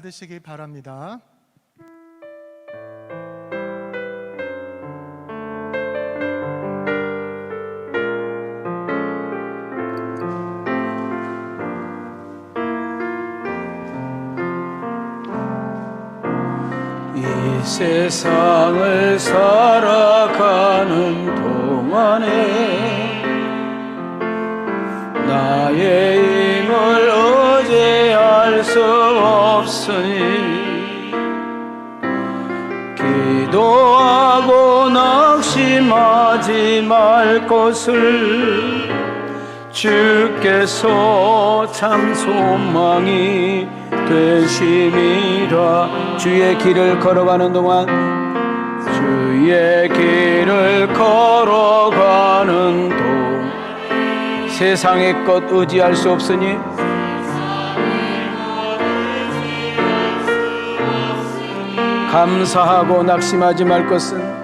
받으시기 바랍니다. 이 세상을 살아가는 동안에 나의 힘을 의지할 수 없으니 기도하고 낙심하지 말 것을 주께서 참 소망이 되심이라. 주의 길을 걸어가는 동안, 주의 길을 걸어가는 동안 세상의 것 의지할 수 없으니 감사하고 낙심하지 말 것은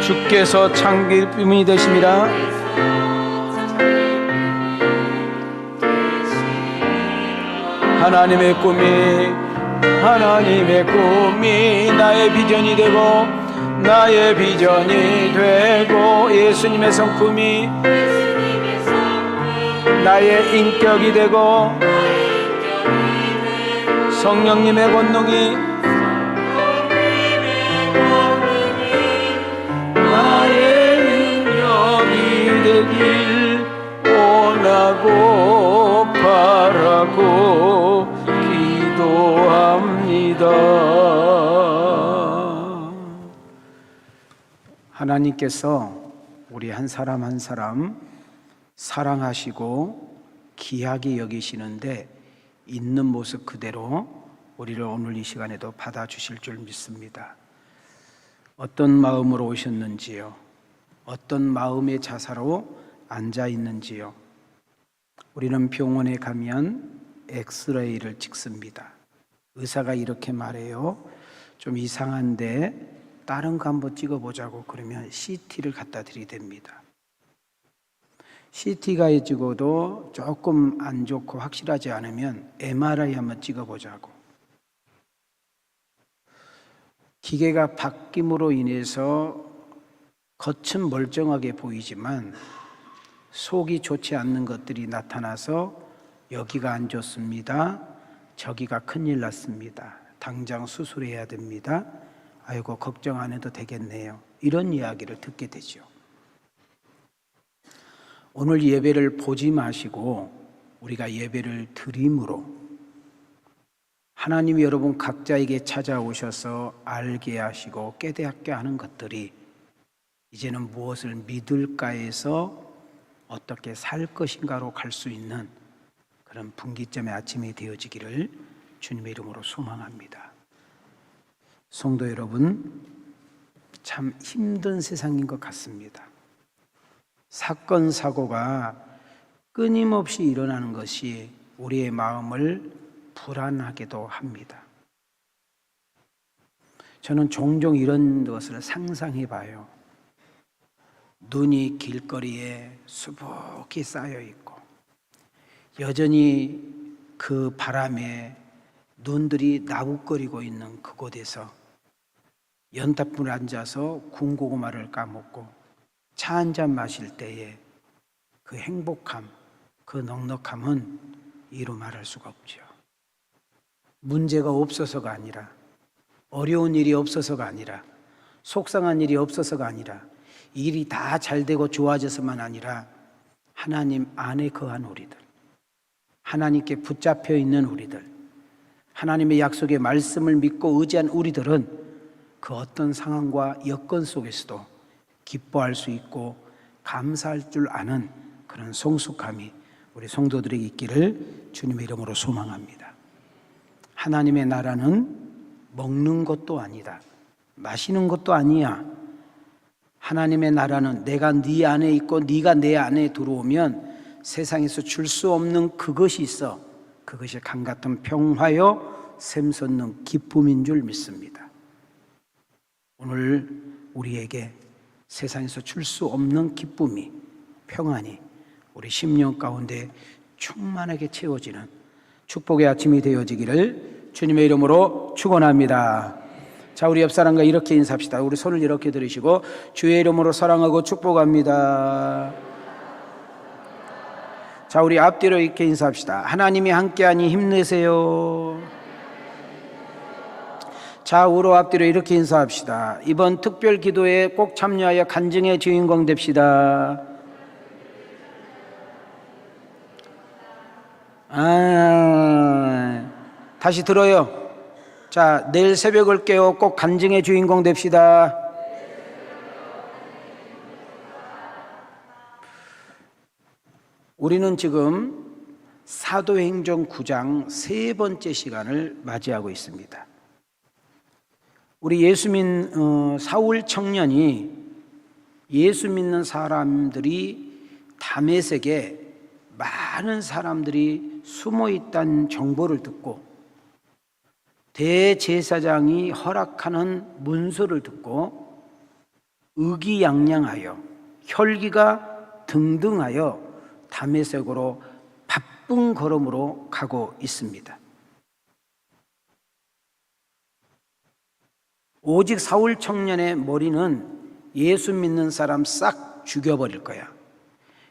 주께서 창기쁨이 되심이라. 하나님의 꿈이 나의 비전이 되고, 나의 비전이 되고, 예수님의 성품이 나의 인격이 되고, 성령님의 권능이 나의 능력이 되길 원하고 바라고 기도합니다. 하나님께서 우리 한 사람 한 사람 사랑하시고 귀하게 여기시는데 있는 모습 그대로 우리를 오늘 이 시간에도 받아주실 줄 믿습니다. 어떤 마음으로 오셨는지요? 어떤 마음의 자세로 앉아 있는지요? 우리는 병원에 가면 엑스레이를 찍습니다. 의사가 이렇게 말해요. 좀 이상한데 다른 거 한번 찍어보자고 그러면 CT를 갖다 드리답니다. CT가 찍어도 조금 안 좋고 확실하지 않으면 MRI 한번 찍어보자고. 기계가 바뀜으로 인해서 겉은 멀쩡하게 보이지만 속이 좋지 않는 것들이 나타나서 여기가 안 좋습니다. 저기가 큰일 났습니다. 당장 수술해야 됩니다. 아이고 걱정 안 해도 되겠네요. 이런 이야기를 듣게 되죠. 오늘 예배를 보지 마시고 우리가 예배를 드림으로 하나님이 여러분 각자에게 찾아오셔서 알게 하시고 깨닫게 하는 것들이 이제는 무엇을 믿을까에서 어떻게 살 것인가로 갈 수 있는 그런 분기점의 아침이 되어지기를 주님의 이름으로 소망합니다. 성도 여러분, 참 힘든 세상인 것 같습니다. 사건, 사고가 끊임없이 일어나는 것이 우리의 마음을 불안하게도 합니다. 저는 종종 이런 것을 상상해 봐요. 눈이 길거리에 수북히 쌓여 있고 여전히 그 바람에 눈들이 나국거리고 있는 그곳에서 연탄불에 앉아서 군고구마를 까먹고 차 한잔 마실 때에 그 행복함, 그 넉넉함은 이루 말할 수가 없죠. 문제가 없어서가 아니라, 어려운 일이 없어서가 아니라, 속상한 일이 없어서가 아니라, 일이 다 잘되고 좋아져서만 아니라 하나님 안에 거한 우리들, 하나님께 붙잡혀 있는 우리들, 하나님의 약속의 말씀을 믿고 의지한 우리들은 그 어떤 상황과 여건 속에서도 기뻐할 수 있고 감사할 줄 아는 그런 성숙함이 우리 성도들에게 있기를 주님의 이름으로 소망합니다. 하나님의 나라는 먹는 것도 아니다, 마시는 것도 아니야. 하나님의 나라는 내가 네 안에 있고 네가 내 안에 들어오면 세상에서 줄 수 없는 그것이 있어. 그것이 강같은 평화요 샘솟는 기쁨인 줄 믿습니다. 오늘 우리에게 세상에서 줄 수 없는 기쁨이, 평안이 우리 심령 가운데 충만하게 채워지는 축복의 아침이 되어지기를 주님의 이름으로 축원합니다. 자, 우리 옆 사람과 이렇게 인사합시다. 우리 손을 이렇게 들으시고 주의 이름으로 사랑하고 축복합니다. 자, 우리 앞뒤로 이렇게 인사합시다. 하나님이 함께하니 힘내세요. 자, 우로 앞뒤로 이렇게 인사합시다. 이번 특별 기도에 꼭 참여하여 간증의 주인공 됩시다. 다시 들어요. 자, 내일 새벽을 깨워 꼭 간증의 주인공 됩시다. 우리는 지금 사도행전 9장 3번째 시간을 맞이하고 있습니다. 우리 사울 청년이 예수 믿는 사람들이 다메섹에 많은 사람들이 숨어 있다는 정보를 듣고 대제사장이 허락하는 문서를 듣고 의기양양하여 혈기가 등등하여 다메섹으로 바쁜 걸음으로 가고 있습니다. 오직 사울 청년의 머리는 예수 믿는 사람 싹 죽여버릴 거야.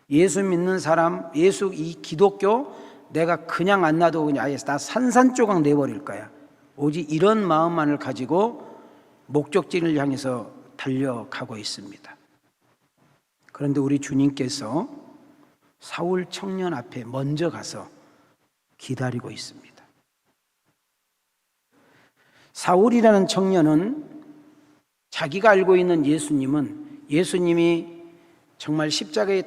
예수 믿는 사람, 이 기독교 내가 그냥 안 놔도 그냥 아예 다 산산조각 내버릴 거야. 오직 이런 마음만을 가지고 목적지를 향해서 달려가고 있습니다. 그런데 우리 주님께서 사울 청년 앞에 먼저 가서 기다리고 있습니다. 사울이라는 청년은 자기가 알고 있는 예수님이 정말 십자가에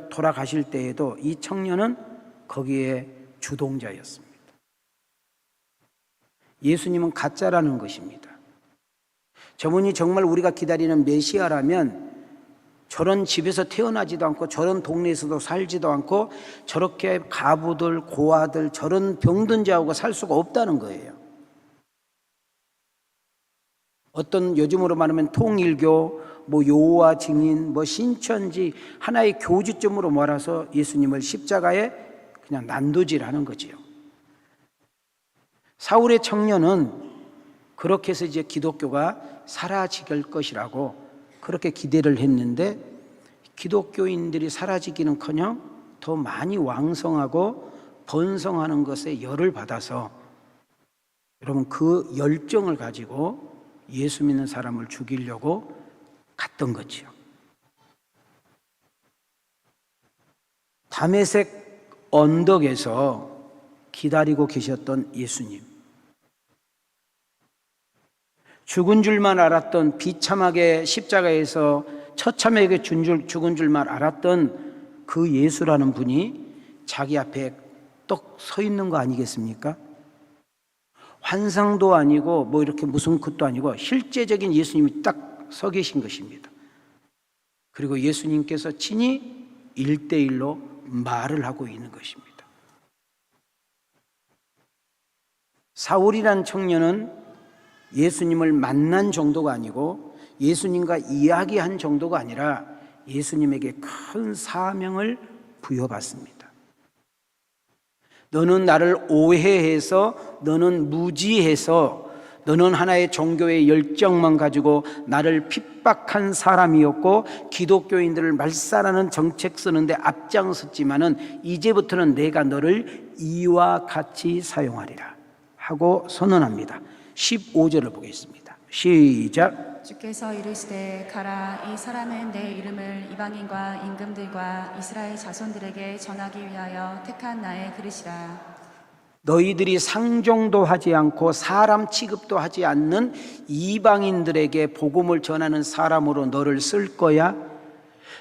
돌아가실 때에도 이 청년은 거기에 주동자였습니다. 예수님은 가짜라는 것입니다. 저분이 정말 우리가 기다리는 메시아라면 저런 집에서 태어나지도 않고 저런 동네에서도 살지도 않고 저렇게 가부들, 고아들, 저런 병든 자하고 살 수가 없다는 거예요. 어떤 요즘으로 말하면 통일교, 요와 증인, 신천지 하나의 교주점으로 몰아서 예수님을 십자가에 그냥 난도질하는 거지요. 사울의 청년은 그렇게 해서 이제 기독교가 사라질 것이라고 그렇게 기대를 했는데 기독교인들이 사라지기는커녕 더 많이 왕성하고 번성하는 것에 열을 받아서 여러분 그 열정을 가지고 예수 믿는 사람을 죽이려고 갔던 거지요. 다메섹 언덕에서 기다리고 계셨던 예수님. 죽은 줄만 알았던 비참하게 십자가에서 처참하게 죽은 줄만 알았던 그 예수라는 분이 자기 앞에 떡 서 있는 거 아니겠습니까? 환상도 아니고 이렇게 무슨 것도 아니고 실제적인 예수님이 딱 서 계신 것입니다. 그리고 예수님께서 친히 1대1로 말을 하고 있는 것입니다. 사울이란 청년은 예수님을 만난 정도가 아니고 예수님과 이야기한 정도가 아니라 예수님에게 큰 사명을 부여받습니다. 너는 나를 오해해서 너는 무지해서 너는 하나의 종교의 열정만 가지고 나를 핍박한 사람이었고 기독교인들을 말살하는 정책 쓰는데 앞장섰지만은 이제부터는 내가 너를 이와 같이 사용하리라 하고 선언합니다. 15절을 보겠습니다. 시작. 주께서 이르시되 가라, 이 사람은 내 이름을 이방인과 임금들과 이스라엘 자손들에게 전하기 위하여 택한 나의 그릇이라. 너희들이 상종도 하지 않고 사람 취급도 하지 않는 이방인들에게 복음을 전하는 사람으로 너를 쓸 거야.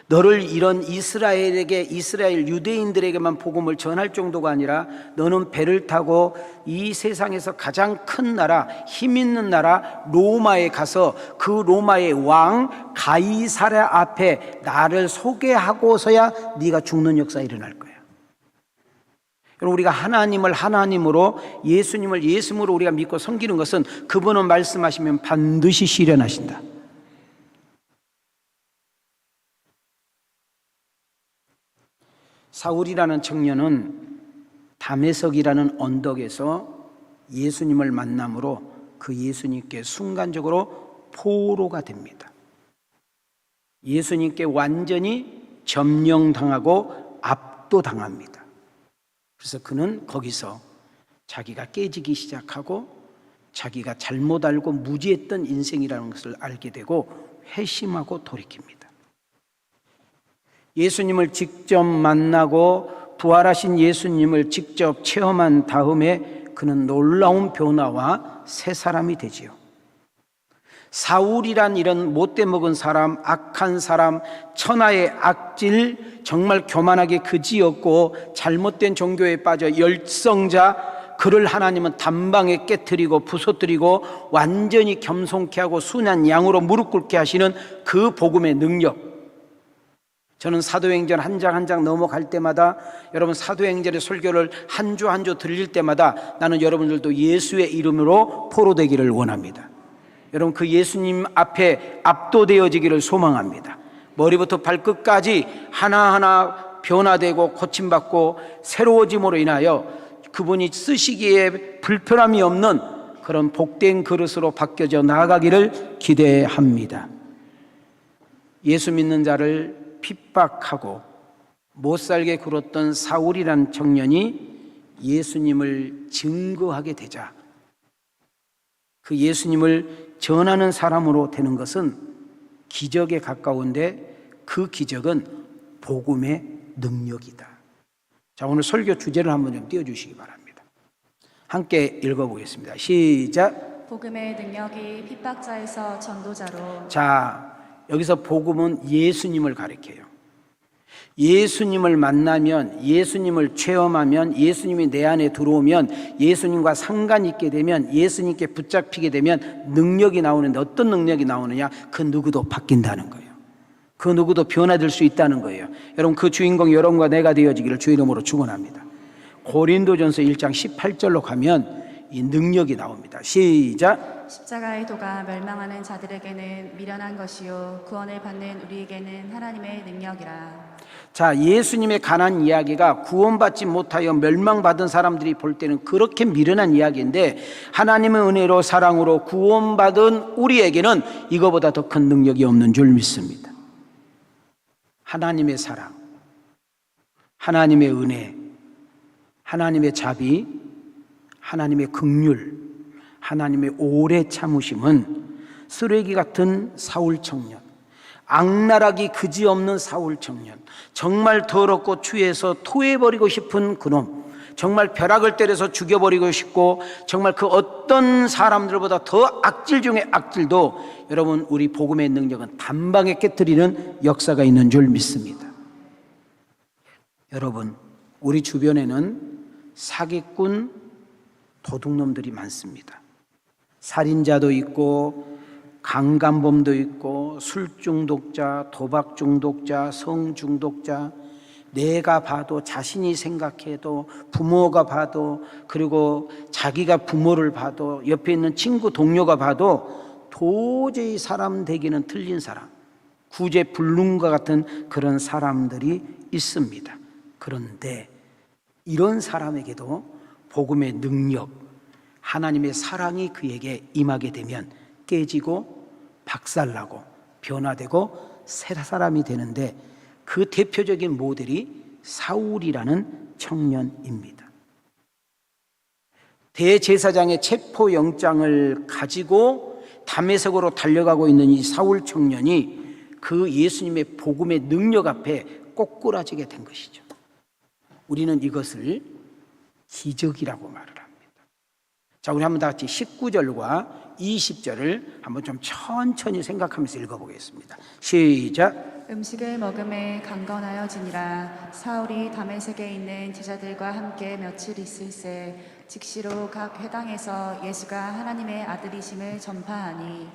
너를 이런 이스라엘 유대인들에게만 복음을 전할 정도가 아니라 너는 배를 타고 이 세상에서 가장 큰 나라, 힘 있는 나라 로마에 가서 그 로마의 왕 가이사랴 앞에 나를 소개하고서야 네가 죽는 역사가 일어날 거야. 여러분, 우리가 하나님을 하나님으로, 예수님을 예수님으로 우리가 믿고 섬기는 것은 그분은 말씀하시면 반드시 실현하신다. 사울이라는 청년은 다메섹이라는 언덕에서 예수님을 만남으로 그 예수님께 순간적으로 포로가 됩니다. 예수님께 완전히 점령당하고 압도당합니다. 그래서 그는 거기서 자기가 깨지기 시작하고 자기가 잘못 알고 무지했던 인생이라는 것을 알게 되고 회심하고 돌이킵니다. 예수님을 직접 만나고 부활하신 예수님을 직접 체험한 다음에 그는 놀라운 변화와 새 사람이 되지요. 사울이란 이런 못돼 먹은 사람, 악한 사람, 천하의 악질, 정말 교만하게 그지없고 잘못된 종교에 빠져 열성자, 그를 하나님은 단방에 깨트리고 부서뜨리고 완전히 겸손케 하고 순한 양으로 무릎 꿇게 하시는 그 복음의 능력. 저는 사도행전 한 장 한 장 넘어갈 때마다, 여러분 사도행전의 설교를 한 주 한 주 들릴 때마다 나는 여러분들도 예수의 이름으로 포로되기를 원합니다. 여러분 그 예수님 앞에 압도되어지기를 소망합니다. 머리부터 발끝까지 하나하나 변화되고 고침받고 새로워짐으로 인하여 그분이 쓰시기에 불편함이 없는 그런 복된 그릇으로 바뀌어져 나아가기를 기대합니다. 예수 믿는 자를 핍박하고 못살게 굴었던 사울이란 청년이 예수님을 증거하게 되자 그 예수님을 전하는 사람으로 되는 것은 기적에 가까운데 그 기적은 복음의 능력이다. 자, 오늘 설교 주제를 한번 좀 띄워주시기 바랍니다. 함께 읽어보겠습니다. 시작. 복음의 능력이 핍박자에서 전도자로. 자, 여기서 복음은 예수님을 가리켜요. 예수님을 만나면, 예수님을 체험하면, 예수님이 내 안에 들어오면, 예수님과 상관이 있게 되면, 예수님께 붙잡히게 되면 능력이 나오는데 어떤 능력이 나오느냐? 그 누구도 바뀐다는 거예요. 그 누구도 변화될 수 있다는 거예요. 여러분 그 주인공이 여러분과 내가 되어지기를 주 이름으로 축원합니다. 고린도전서 1장 18절로 가면 이 능력이 나옵니다. 시작. 십자가의 도가 멸망하는 자들에게는 미련한 것이요 구원을 받는 우리에게는 하나님의 능력이라. 자, 예수님의 관한 이야기가 구원받지 못하여 멸망받은 사람들이 볼 때는 그렇게 미련한 이야기인데, 하나님의 은혜로 사랑으로 구원받은 우리에게는 이거보다 더 큰 능력이 없는 줄 믿습니다. 하나님의 사랑, 하나님의 은혜, 하나님의 자비, 하나님의 긍휼, 하나님의 오래 참으심은 쓰레기 같은 사울 청년, 악랄하기 그지없는 사울 청년, 정말 더럽고 추해서 토해버리고 싶은 그놈, 정말 벼락을 때려서 죽여버리고 싶고 정말 그 어떤 사람들보다 더 악질 중에 악질도 여러분 우리 복음의 능력은 단방에 깨트리는 역사가 있는 줄 믿습니다. 여러분 우리 주변에는 사기꾼, 도둑놈들이 많습니다. 살인자도 있고 강간범도 있고 술중독자, 도박중독자, 성중독자, 내가 봐도 자신이 생각해도 부모가 봐도 그리고 자기가 부모를 봐도 옆에 있는 친구 동료가 봐도 도저히 사람 되기는 틀린 사람, 구제불능과 같은 그런 사람들이 있습니다. 그런데 이런 사람에게도 복음의 능력, 하나님의 사랑이 그에게 임하게 되면 깨지고 박살나고 변화되고 새 사람이 되는데 그 대표적인 모델이 사울이라는 청년입니다. 대제사장의 체포영장을 가지고 다메섹으로 달려가고 있는 이 사울 청년이 그 예수님의 복음의 능력 앞에 꼬꾸라지게 된 것이죠. 우리는 이것을 기적이라고 말을 합니다. 자, 우리 한번 다 같이 19절과 20절을 한번 좀 천천히 생각하면서 읽어보겠습니다. 시작. 음식을 먹음에 강건하여지니라. 사울이 다메섹에 있는 제자들과 함께 며칠 있을새 즉시로 각 회당에서 예수가 하나님의 아들이심을 전파하니.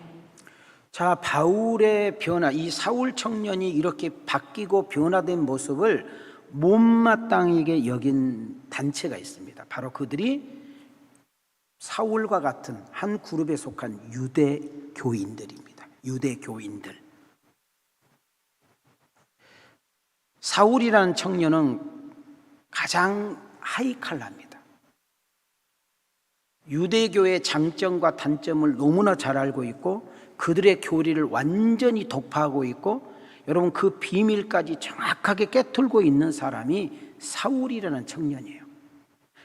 자, 바울의 변화, 이 사울 청년이 이렇게 바뀌고 변화된 모습을 못마땅하게 여긴 단체가 있습니다. 바로 그들이 사울과 같은 한 그룹에 속한 유대교인들입니다. 유대교인들. 사울이라는 청년은 가장 하이칼라입니다. 유대교의 장점과 단점을 너무나 잘 알고 있고 그들의 교리를 완전히 독파하고 있고 여러분 그 비밀까지 정확하게 꿰뚫고 있는 사람이 사울이라는 청년이에요.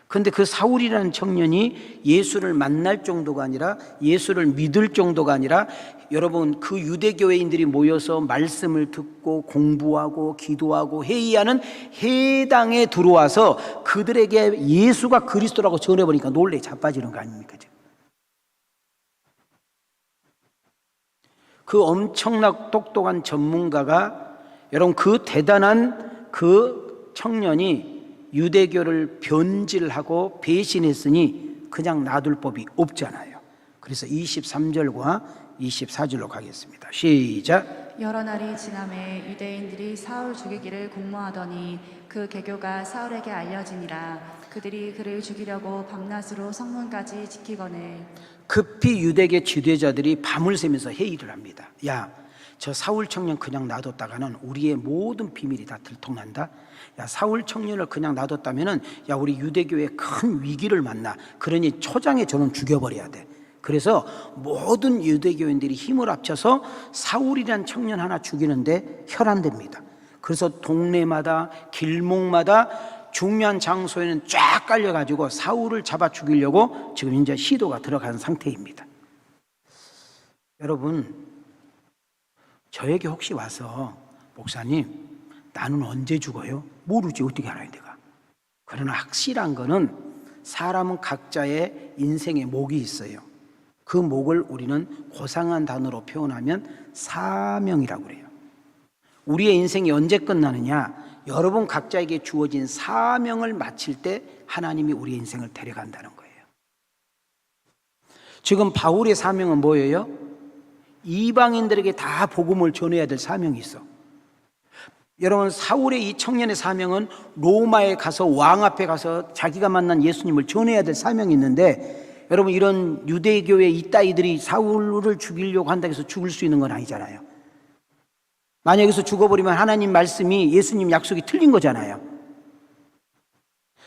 그런데 그 사울이라는 청년이 예수를 만날 정도가 아니라 예수를 믿을 정도가 아니라 여러분 그 유대교회인들이 모여서 말씀을 듣고 공부하고 기도하고 회의하는 회당에 들어와서 그들에게 예수가 그리스도라고 전해버리니까 놀래 자빠지는 거 아닙니까? 그 엄청나게 똑똑한 전문가가 여러분 그 대단한 그 청년이 유대교를 변질하고 배신했으니 그냥 놔둘 법이 없잖아요. 그래서 23절과 24절로 가겠습니다. 시작. 여러 날이 지남에 유대인들이 사울 죽이기를 공모하더니 그 계교가 사울에게 알려지니라. 그들이 그를 죽이려고 밤낮으로 성문까지 지키거늘 급히 유대계 지도자들이 밤을 새면서 회의를 합니다. 야, 저 사울 청년 그냥 놔뒀다가는 우리의 모든 비밀이 다 들통난다. 야, 사울 청년을 그냥 놔뒀다면은 야, 우리 유대교에 큰 위기를 만나. 그러니 초장에 저는 죽여버려야 돼. 그래서 모든 유대교인들이 힘을 합쳐서 사울이라는 청년 하나 죽이는데 혈안됩니다. 그래서 동네마다 길목마다 중요한 장소에는 쫙 깔려가지고 사울을 잡아 죽이려고 지금 이제 시도가 들어간 상태입니다. 여러분, 저에게 혹시 와서 목사님 나는 언제 죽어요? 모르지 어떻게 알아야 내가. 그러나 확실한 거는 사람은 각자의 인생의 목이 있어요. 그 목을 우리는 고상한 단어로 표현하면 사명이라고 그래요. 우리의 인생이 언제 끝나느냐? 여러분 각자에게 주어진 사명을 마칠 때 하나님이 우리의 인생을 데려간다는 거예요. 지금 바울의 사명은 뭐예요? 이방인들에게 다 복음을 전해야 될 사명이 있어. 여러분 사울의 이 청년의 사명은 로마에 가서 왕 앞에 가서 자기가 만난 예수님을 전해야 될 사명이 있는데 여러분 이런 유대교의 이따위들이 사울을 죽이려고 한다고 해서 죽을 수 있는 건 아니잖아요. 만약 여기서 죽어버리면 하나님 말씀이 예수님 약속이 틀린 거잖아요.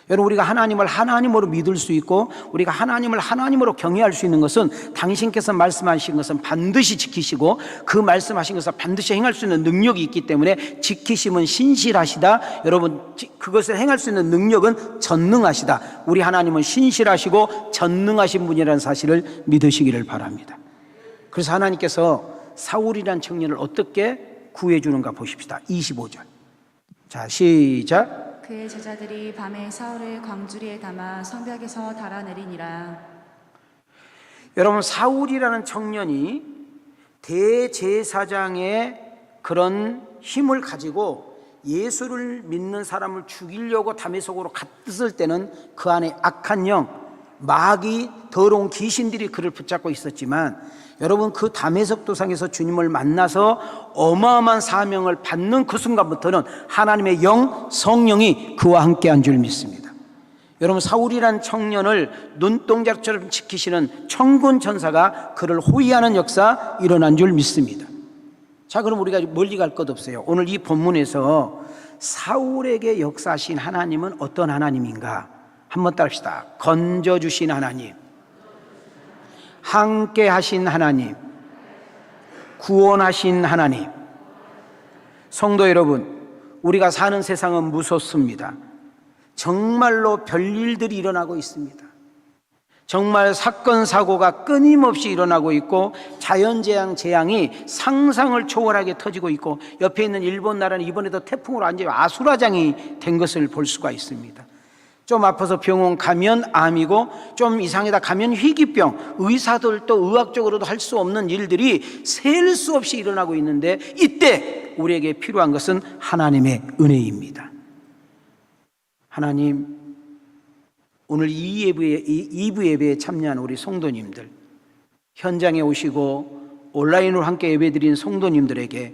여러분 우리가 하나님을 하나님으로 믿을 수 있고 우리가 하나님을 하나님으로 경외할 수 있는 것은 당신께서 말씀하신 것은 반드시 지키시고 그 말씀하신 것을 반드시 행할 수 있는 능력이 있기 때문에 지키심은 신실하시다. 여러분 그것을 행할 수 있는 능력은 전능하시다. 우리 하나님은 신실하시고 전능하신 분이라는 사실을 믿으시기를 바랍니다. 그래서 하나님께서 사울이라는 청년을 어떻게 구해주는가 보십시다. 25절. 자 시작. 그의 제자들이 밤에 사울을 광주리에 담아 성벽에서 달아내리니라. 여러분 사울이라는 청년이 대제사장의 그런 힘을 가지고 예수를 믿는 사람을 죽이려고 다메섹으로 갔을 때는 그 안에 악한 영, 마귀, 더러운 귀신들이 그를 붙잡고 있었지만 여러분 그 다메섹 도상에서 주님을 만나서 어마어마한 사명을 받는 그 순간부터는 하나님의 영, 성령이 그와 함께한 줄 믿습니다. 여러분 사울이란 청년을 눈동자처럼 지키시는 천군 천사가 그를 호위하는 역사 일어난 줄 믿습니다. 자 그럼 우리가 멀리 갈 것 없어요. 오늘 이 본문에서 사울에게 역사하신 하나님은 어떤 하나님인가? 한번 따라합시다. 건져주신 하나님, 함께 하신 하나님, 구원하신 하나님. 성도 여러분, 우리가 사는 세상은 무섭습니다. 정말로 별일들이 일어나고 있습니다. 정말 사건 사고가 끊임없이 일어나고 있고 자연재앙 재앙이 상상을 초월하게 터지고 있고 옆에 있는 일본 나라는 이번에도 태풍으로 완전히 아수라장이 된 것을 볼 수가 있습니다. 좀 아파서 병원 가면 암이고 좀 이상하다 가면 희귀병, 의사들도 의학적으로도 할 수 없는 일들이 셀 수 없이 일어나고 있는데 이때 우리에게 필요한 것은 하나님의 은혜입니다. 하나님, 오늘 2부 예배에 참여한 우리 성도님들, 현장에 오시고 온라인으로 함께 예배드린 성도님들에게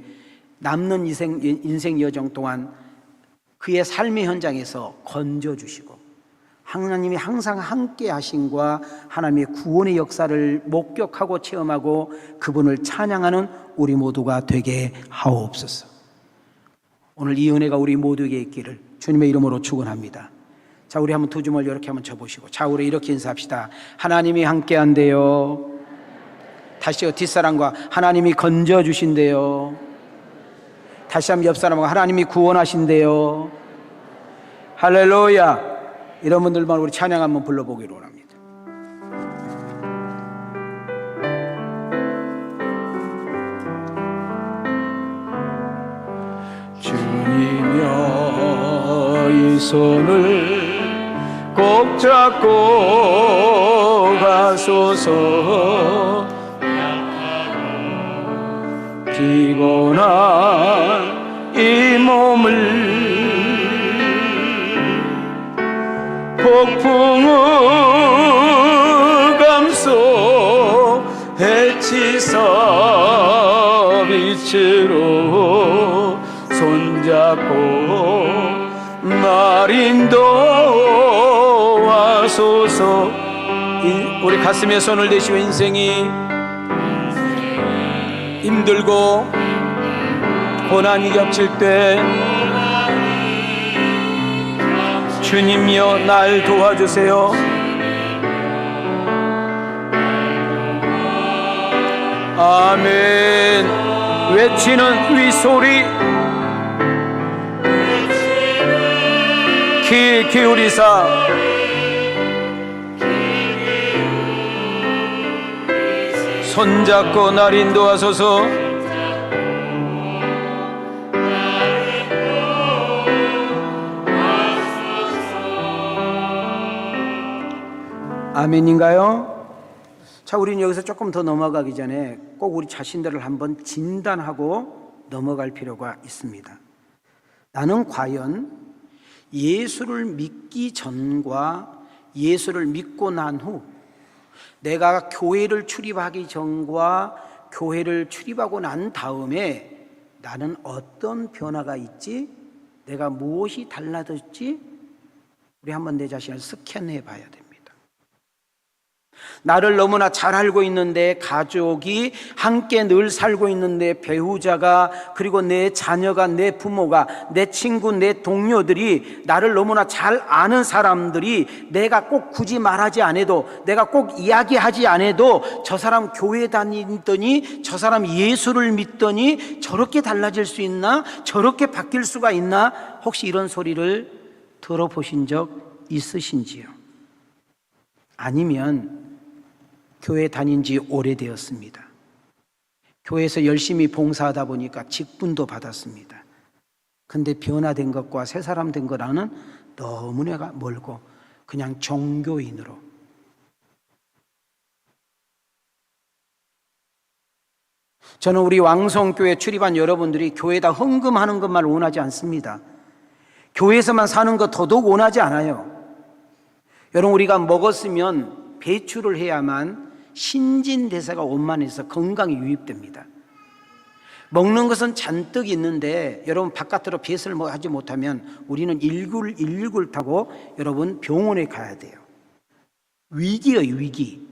남는 인생 여정 동안 그의 삶의 현장에서 건져주시고 하나님이 항상 함께 하심과 하나님의 구원의 역사를 목격하고 체험하고 그분을 찬양하는 우리 모두가 되게 하옵소서. 오늘 이 은혜가 우리 모두에게 있기를 주님의 이름으로 축원합니다. 자, 우리 한번 두 주먹 이렇게 한번 쳐보시고, 자, 우리 이렇게 인사합시다. 하나님이 함께한대요. 다시요, 뒷사람과 하나님이 건져주신대요. 다시 한번 옆사람과 하나님이 구원하신대요. 할렐루야. 이런 분들만 우리 찬양 한번 불러보기로 합니다. 주님여 이 손을 꼭 잡고 가소서. 피곤한 이 몸을 폭풍을 감소 해치사 빛으로 손잡고 날 인도하소서. 우리 가슴에 손을 대시고 인생이 힘들고 고난이 겹칠 때 주님이여 날 도와주세요. 아멘. 외치는 위 소리 귀 기울이사 손잡고 날 인도하소서. 아멘인가요? 자, 우리는 여기서 조금 더 넘어가기 전에 꼭 우리 자신들을 한번 진단하고 넘어갈 필요가 있습니다. 나는 과연 예수를 믿기 전과 예수를 믿고 난 후, 내가 교회를 출입하기 전과 교회를 출입하고 난 다음에 나는 어떤 변화가 있지? 내가 무엇이 달라졌지? 우리 한번 내 자신을 스캔해 봐야 됩니다. 나를 너무나 잘 알고 있는데, 가족이 함께 늘 살고 있는데, 배우자가, 그리고 내 자녀가, 내 부모가, 내 친구, 내 동료들이, 나를 너무나 잘 아는 사람들이 내가 꼭 굳이 말하지 않아도, 내가 꼭 이야기하지 않아도 저 사람 교회 다니더니, 저 사람 예수를 믿더니 저렇게 달라질 수 있나? 저렇게 바뀔 수가 있나? 혹시 이런 소리를 들어보신 적 있으신지요? 아니면 교회 다닌 지 오래되었습니다. 교회에서 열심히 봉사하다 보니까 직분도 받았습니다. 근데 변화된 것과 새 사람 된 거랑은 너무나 멀고 그냥 종교인으로. 저는 우리 왕성교회 출입한 여러분들이 교회에다 헌금하는 것만 원하지 않습니다. 교회에서만 사는 것 더더욱 원하지 않아요. 여러분, 우리가 먹었으면 배출을 해야만 신진대사가 원만해서 건강이 유입됩니다. 먹는 것은 잔뜩 있는데 여러분 바깥으로 배설을 하지 못하면 우리는 119를 타고 여러분 병원에 가야 돼요. 위기예요, 위기.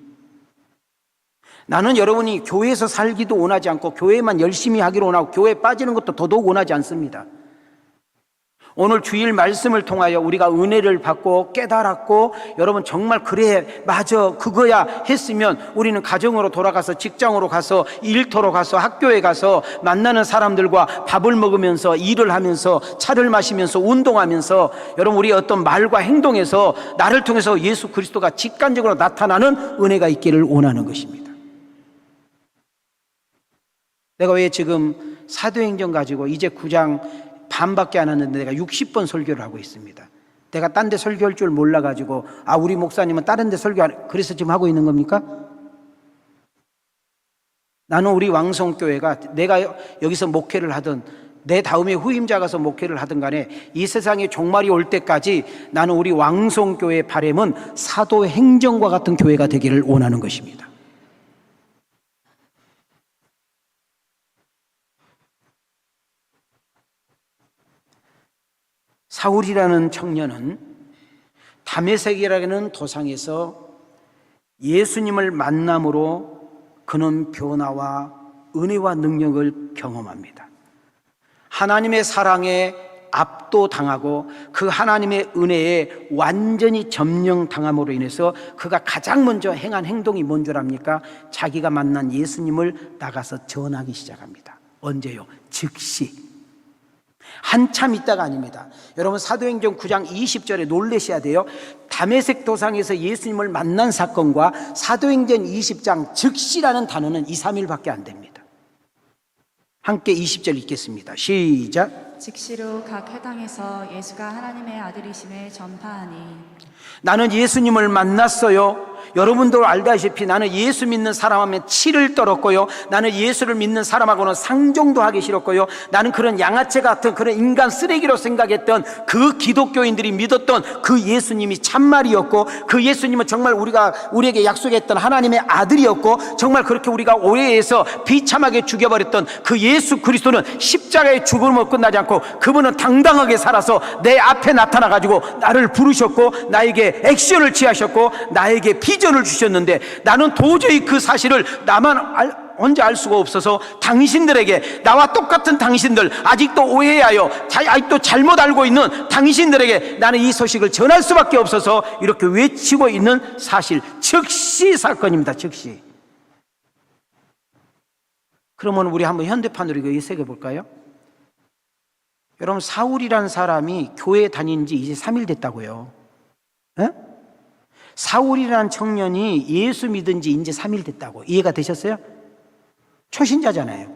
나는 여러분이 교회에서 살기도 원하지 않고 교회만 열심히 하기를 원하고 교회에 빠지는 것도 더더욱 원하지 않습니다. 오늘 주일 말씀을 통하여 우리가 은혜를 받고 깨달았고, 여러분 정말 그래 맞아 그거야 했으면 우리는 가정으로 돌아가서, 직장으로 가서, 일터로 가서, 학교에 가서 만나는 사람들과 밥을 먹으면서, 일을 하면서, 차를 마시면서, 운동하면서, 여러분 우리의 어떤 말과 행동에서 나를 통해서 예수 그리스도가 직관적으로 나타나는 은혜가 있기를 원하는 것입니다. 내가 왜 지금 사도행전 가지고 이제 9장 반밖에 안 왔는데 내가 60번 설교를 하고 있습니다. 내가 딴 데 설교할 줄 몰라가지고, 우리 목사님은 다른 데 그래서 지금 하고 있는 겁니까? 나는 우리 왕성교회가, 내가 여기서 목회를 하든 내 다음에 후임자 가서 목회를 하든 간에 이 세상에 종말이 올 때까지 나는 우리 왕성교회의 바람은 사도행전과 같은 교회가 되기를 원하는 것입니다. 사울이라는 청년은 다메섹이라는 도상에서 예수님을 만남으로 그는 변화와 은혜와 능력을 경험합니다. 하나님의 사랑에 압도당하고 그 하나님의 은혜에 완전히 점령당함으로 인해서 그가 가장 먼저 행한 행동이 뭔 줄 압니까? 자기가 만난 예수님을 나가서 전하기 시작합니다. 언제요? 즉시. 한참 있다가 아닙니다. 여러분 사도행전 9장 20절에 놀라셔야 돼요. 다메섹 도상에서 예수님을 만난 사건과 사도행전 20장 즉시라는 단어는 2, 3일밖에 안 됩니다. 함께 20절 읽겠습니다. 시작. 즉시로 각 회당에서 예수가 하나님의 아들이심을 전파하니. 나는 예수님을 만났어요. 여러분도 알다시피 나는 예수 믿는 사람하면 치를 떨었고요. 나는 예수를 믿는 사람하고는 상종도 하기 싫었고요. 나는 그런 양아치 같은 그런 인간 쓰레기로 생각했던 그 기독교인들이 믿었던 그 예수님이 참말이었고, 그 예수님은 정말 우리에게 약속했던 하나님의 아들이었고, 정말 그렇게 우리가 오해해서 비참하게 죽여버렸던 그 예수 그리스도는 십자가의 죽음으로 끝나지 않고 그분은 당당하게 살아서 내 앞에 나타나가지고 나를 부르셨고 나에게 액션을 취하셨고 나에게 비전을 주셨는데, 나는 도저히 그 사실을 나만 혼자 알 수가 없어서 당신들에게, 나와 똑같은 당신들, 아직도 오해하여 아직도 잘못 알고 있는 당신들에게 나는 이 소식을 전할 수밖에 없어서 이렇게 외치고 있는 사실, 즉시 사건입니다. 즉시. 그러면 우리 한번 현대판으로 이거 해석해 볼까요? 여러분, 사울이라는 사람이 교회 다닌 지 이제 3일 됐다고요. 에? 사울이라는 청년이 예수 믿은 지 이제 3일 됐다고. 이해가 되셨어요? 초신자잖아요.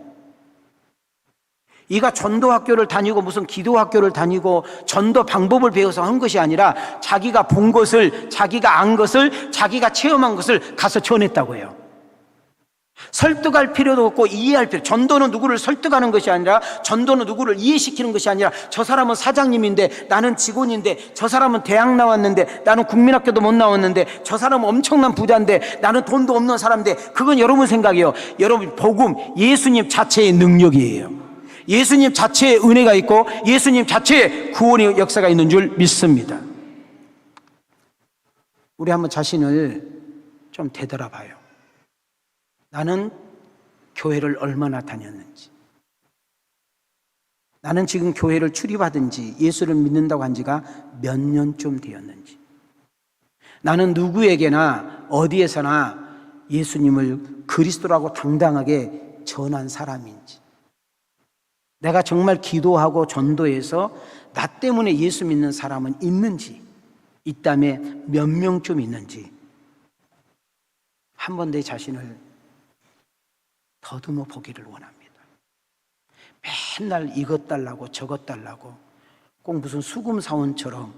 이가 전도학교를 다니고 무슨 기도학교를 다니고 전도 방법을 배워서 한 것이 아니라 자기가 본 것을, 자기가 안 것을, 자기가 체험한 것을 가서 전했다고 해요. 설득할 필요도 없고 이해할 필요. 전도는 누구를 설득하는 것이 아니라, 전도는 누구를 이해시키는 것이 아니라, 저 사람은 사장님인데 나는 직원인데, 저 사람은 대학 나왔는데 나는 국민학교도 못 나왔는데, 저 사람은 엄청난 부자인데 나는 돈도 없는 사람인데, 그건 여러분 생각이에요. 여러분, 복음, 예수님 자체의 능력이에요. 예수님 자체의 은혜가 있고 예수님 자체의 구원의 역사가 있는 줄 믿습니다. 우리 한번 자신을 좀 되돌아봐요. 나는 교회를 얼마나 다녔는지, 나는 지금 교회를 출입하든 지 예수를 믿는다고 한 지가 몇 년쯤 되었는지, 나는 누구에게나 어디에서나 예수님을 그리스도라고 당당하게 전한 사람인지, 내가 정말 기도하고 전도해서 나 때문에 예수 믿는 사람은 있는지, 있다면 몇 명쯤 있는지 한번 내 자신을 더듬어 보기를 원합니다. 맨날 이것 달라고 저것 달라고 꼭 무슨 수금 사원처럼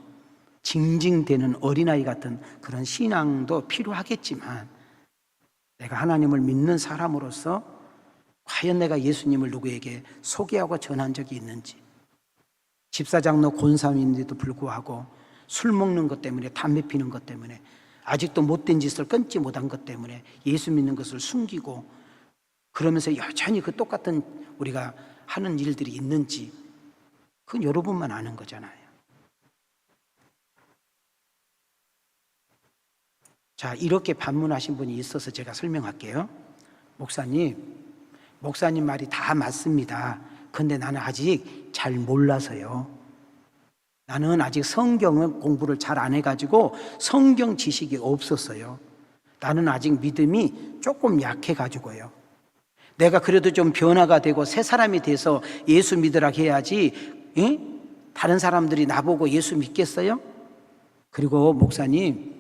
징징대는 어린아이 같은 그런 신앙도 필요하겠지만, 내가 하나님을 믿는 사람으로서 과연 내가 예수님을 누구에게 소개하고 전한 적이 있는지, 집사장로 권사님인데도 불구하고 술 먹는 것 때문에, 담배 피는 것 때문에, 아직도 못된 짓을 끊지 못한 것 때문에 예수 믿는 것을 숨기고 그러면서 여전히 그 똑같은 우리가 하는 일들이 있는지, 그건 여러분만 아는 거잖아요. 자, 이렇게 반문하신 분이 있어서 제가 설명할게요. 목사님 말이 다 맞습니다. 근데 나는 아직 잘 몰라서요. 나는 아직 성경을 공부를 잘 안 해가지고 성경 지식이 없었어요. 나는 아직 믿음이 조금 약해가지고요. 내가 그래도 좀 변화가 되고 새 사람이 돼서 예수 믿으라 해야지, 다른 사람들이 나보고 예수 믿겠어요? 그리고 목사님,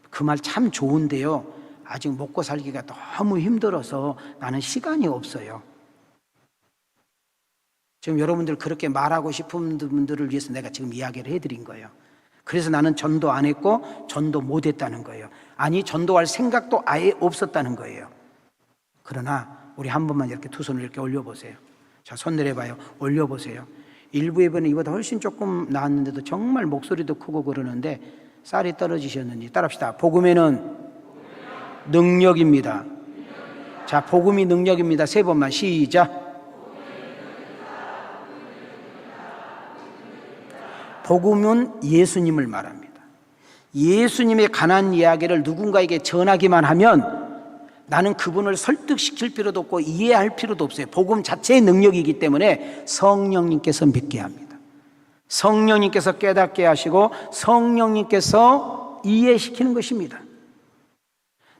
그 말 참 좋은데요, 아직 먹고 살기가 너무 힘들어서 나는 시간이 없어요. 지금 여러분들 그렇게 말하고 싶은 분들을 위해서 내가 지금 이야기를 해드린 거예요. 그래서 나는 전도 안 했고 전도 못 했다는 거예요. 아니, 전도할 생각도 아예 없었다는 거예요. 그러나 우리 한 번만 이렇게 두 손을 이렇게 올려보세요. 자, 손 내려봐요. 올려보세요. 일부 예배는 이보다 훨씬 조금 나았는데도 정말 목소리도 크고 그러는데 쌀이 떨어지셨는지 따라합시다. 복음에는 능력입니다. 자, 복음이 능력입니다. 세 번만 시작. 복음은 예수님을 말합니다. 예수님의 가난 이야기를 누군가에게 전하기만 하면 나는 그분을 설득시킬 필요도 없고 이해할 필요도 없어요. 복음 자체의 능력이기 때문에 성령님께서 믿게 합니다. 성령님께서 깨닫게 하시고 성령님께서 이해시키는 것입니다.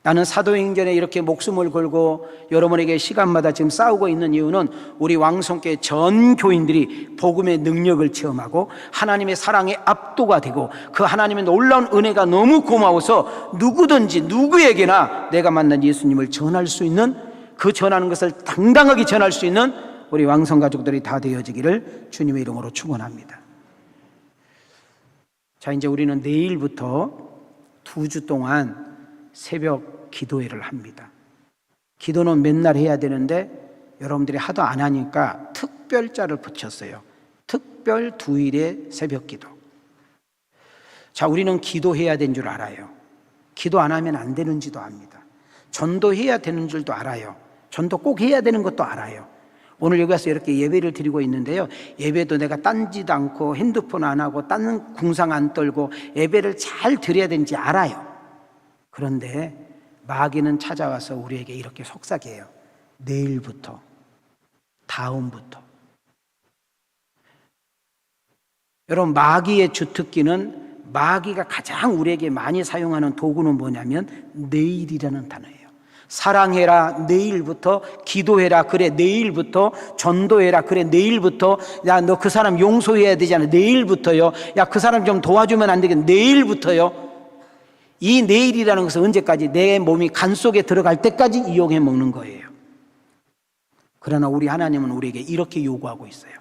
나는 사도행전에 이렇게 목숨을 걸고 여러분에게 시간마다 지금 싸우고 있는 이유는 우리 왕성교회 전 교인들이 복음의 능력을 체험하고 하나님의 사랑에 압도가 되고 그 하나님의 놀라운 은혜가 너무 고마워서 누구든지 누구에게나 내가 만난 예수님을 전할 수 있는, 그 전하는 것을 당당하게 전할 수 있는 우리 왕성 가족들이 다 되어지기를 주님의 이름으로 축원합니다. 자, 이제 우리는 내일부터 2주 동안 새벽 기도회를 합니다. 기도는 맨날 해야 되는데 여러분들이 하도 안 하니까 특별자를 붙였어요. 특별 2일의 새벽 기도. 자, 우리는 기도해야 되는 줄 알아요. 기도 안 하면 안 되는지도 압니다. 전도해야 되는 줄도 알아요. 전도 꼭 해야 되는 것도 알아요. 오늘 여기 와서 이렇게 예배를 드리고 있는데요, 예배도 내가 딴지도 않고 핸드폰 안 하고 딴 궁상 안 떨고 예배를 잘 드려야 되는지 알아요. 그런데 마귀는 찾아와서 우리에게 이렇게 속삭여요. 내일부터, 다음부터. 여러분, 마귀의 주특기는, 마귀가 가장 우리에게 많이 사용하는 도구는 뭐냐면 내일이라는 단어예요. 사랑해라, 내일부터. 기도해라, 그래, 내일부터. 전도해라, 그래, 내일부터. 야, 너 그 사람 용서해야 되잖아, 내일부터요. 야, 그 사람 좀 도와주면 안 되겠네, 내일부터요. 이 내일이라는 것은 언제까지? 내 몸이 간 속에 들어갈 때까지 이용해 먹는 거예요. 그러나 우리 하나님은 우리에게 이렇게 요구하고 있어요.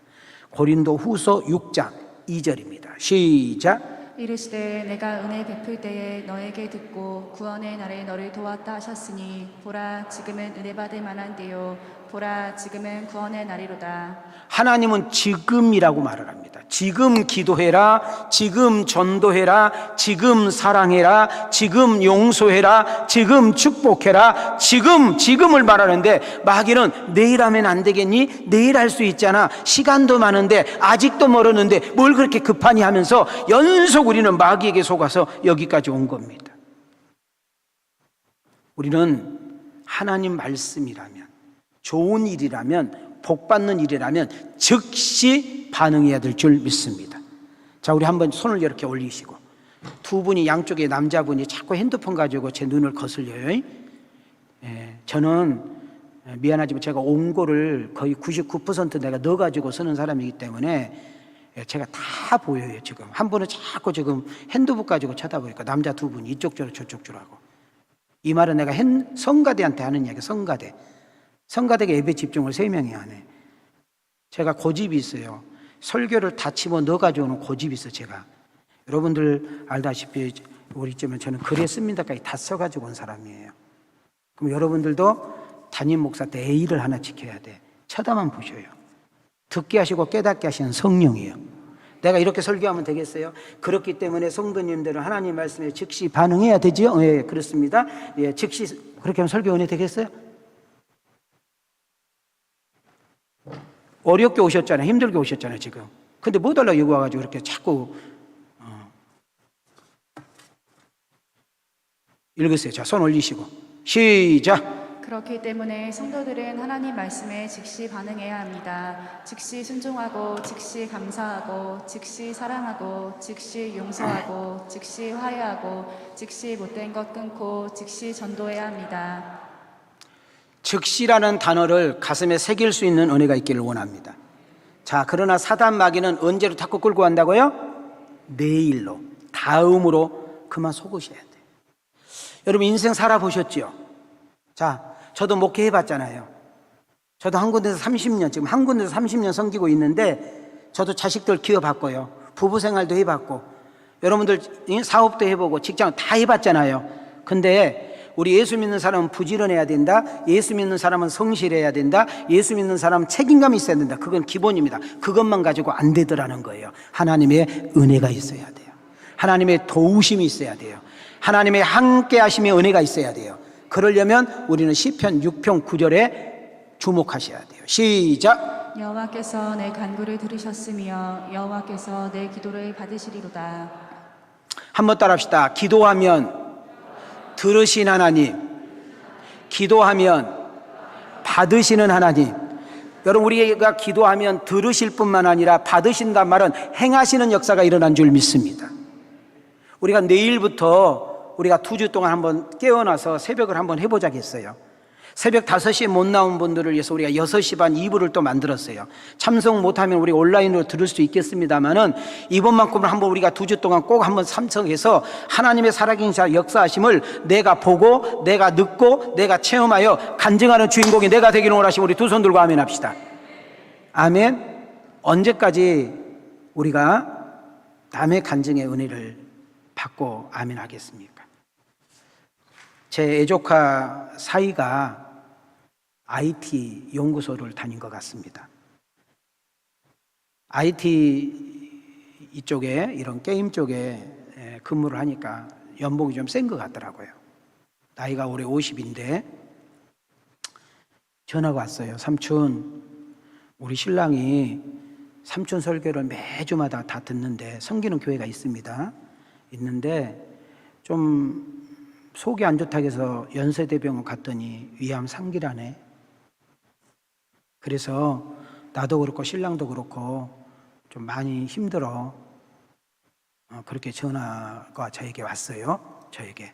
고린도 후서 6장 2절입니다. 시작. 이르시되 내가 은혜 베풀 때에 너에게 듣고 구원의 날에 너를 도왔다 하셨으니 보라 지금은 은혜 받을 만한 때요 보라 지금은 구원의 날이로다. 하나님은 지금이라고 말을 합니다. 지금 기도해라, 지금 전도해라, 지금 사랑해라, 지금 용서해라, 지금 축복해라, 지금을 말하는데 마귀는 내일 하면 안 되겠니? 내일 할 수 있잖아, 시간도 많은데, 아직도 멀었는데 뭘 그렇게 급하니 하면서 연속 우리는 마귀에게 속아서 여기까지 온 겁니다. 우리는 하나님 말씀이라면, 좋은 일이라면, 복받는 일이라면 즉시 반응해야 될 줄 믿습니다. 자, 우리 한번 손을 이렇게 올리시고, 두 분이, 양쪽에 남자분이 자꾸 핸드폰 가지고 제 눈을 거슬려요. 저는 미안하지만 제가 옹고를 거의 99% 내가 넣어가지고 쓰는 사람이기 때문에 제가 다 보여요. 지금 한 분은 자꾸 지금 핸드북 가지고 쳐다보니까 남자 두 분이 이쪽 줄 저쪽 줄 하고. 이 말은 내가 성가대한테 하는 이야기. 성가대가 예배 집중을 3명이 하네. 제가 고집이 있어요. 설교를 다 집어 넣어가지고 오는 고집이 있어요. 제가, 여러분들 알다시피 우리 집은 저는 글에 씁니다까지 다 써가지고 온 사람이에요. 그럼 여러분들도 담임 목사 때 A를 하나 지켜야 돼. 쳐다만 보셔요. 듣게 하시고 깨닫게 하시는 성령이에요. 내가 이렇게 설교하면 되겠어요? 그렇기 때문에 성도님들은 하나님 말씀에 즉시 반응해야 되지요? 예, 그렇습니다. 예, 즉시 그렇게 하면 설교 은혜 되겠어요? 어렵게 오셨잖아요. 힘들게 오셨잖아요, 지금. 근데 뭐 달라고 여기 와가지고 이렇게 자꾸 읽으세요. 자, 손 올리시고 시작. 그렇기 때문에 성도들은 하나님 말씀에 즉시 반응해야 합니다. 즉시 순종하고, 즉시 감사하고, 즉시 사랑하고, 즉시 용서하고, 즉시 화해하고, 즉시 못된 것 끊고, 즉시 전도해야 합니다. 즉시라는 단어를 가슴에 새길 수 있는 은혜가 있기를 원합니다. 자, 그러나 사단 마귀는 언제로 자꾸 끌고 간다고요? 내일로, 다음으로. 그만 속으셔야 돼요. 여러분, 인생 살아보셨죠? 자, 저도 목회 해봤잖아요. 저도 한 군데서 30년, 지금 한 군데서 30년 섬기고 있는데, 저도 자식들 키워봤고요, 부부 생활도 해봤고, 여러분들 사업도 해보고 직장 다 해봤잖아요. 근데 우리 예수 믿는 사람은 부지런해야 된다. 예수 믿는 사람은 성실해야 된다. 예수 믿는 사람은 책임감이 있어야 된다. 그건 기본입니다. 그것만 가지고 안 되더라는 거예요. 하나님의 은혜가 있어야 돼요. 하나님의 도우심이 있어야 돼요. 하나님의 함께 하심의 은혜가 있어야 돼요. 그러려면 우리는 시편 6편 9절에 주목하셔야 돼요. 시작. 여호와께서 내 간구를 들으셨으며 여호와께서 내 기도를 받으시리로다. 한번 따라합시다. 기도하면 들으신 하나님, 기도하면 받으시는 하나님, 여러분, 우리가 기도하면 들으실 뿐만 아니라 받으신단 말은 행하시는 역사가 일어난 줄 믿습니다. 우리가 내일부터 우리가 2주 동안 한번 깨어나서 새벽을 한번 해보자겠어요. 새벽 5시에 못 나온 분들을 위해서 우리가 6시 반 2부를 또 만들었어요. 참석 못하면 우리 온라인으로 들을 수 있겠습니다만은 이번만큼은 한번 우리가 2주 동안 꼭 한번 참석해서 하나님의 살아계신 역사하심을 내가 보고 내가 듣고 내가 체험하여 간증하는 주인공이 내가 되기를 원하시면 우리 두 손 들고 아멘 합시다. 아멘. 언제까지 우리가 남의 간증의 은혜를 받고 아멘 하겠습니까? 제 애조카 사이가 IT 연구소를 다닌 것 같습니다. IT 이쪽에 이런 게임 쪽에 근무를 하니까 연봉이 좀 센 것 같더라고요. 나이가 올해 50인데 전화가 왔어요. 삼촌, 우리 신랑이 삼촌 설교를 매주마다 다 듣는데 섬기는 교회가 있습니다. 있는데 좀 속이 안 좋다고 해서 연세대병원 갔더니 위암 3기라네. 그래서 나도 그렇고 신랑도 그렇고 좀 많이 힘들어. 그렇게 전화가 저에게 왔어요. 저에게.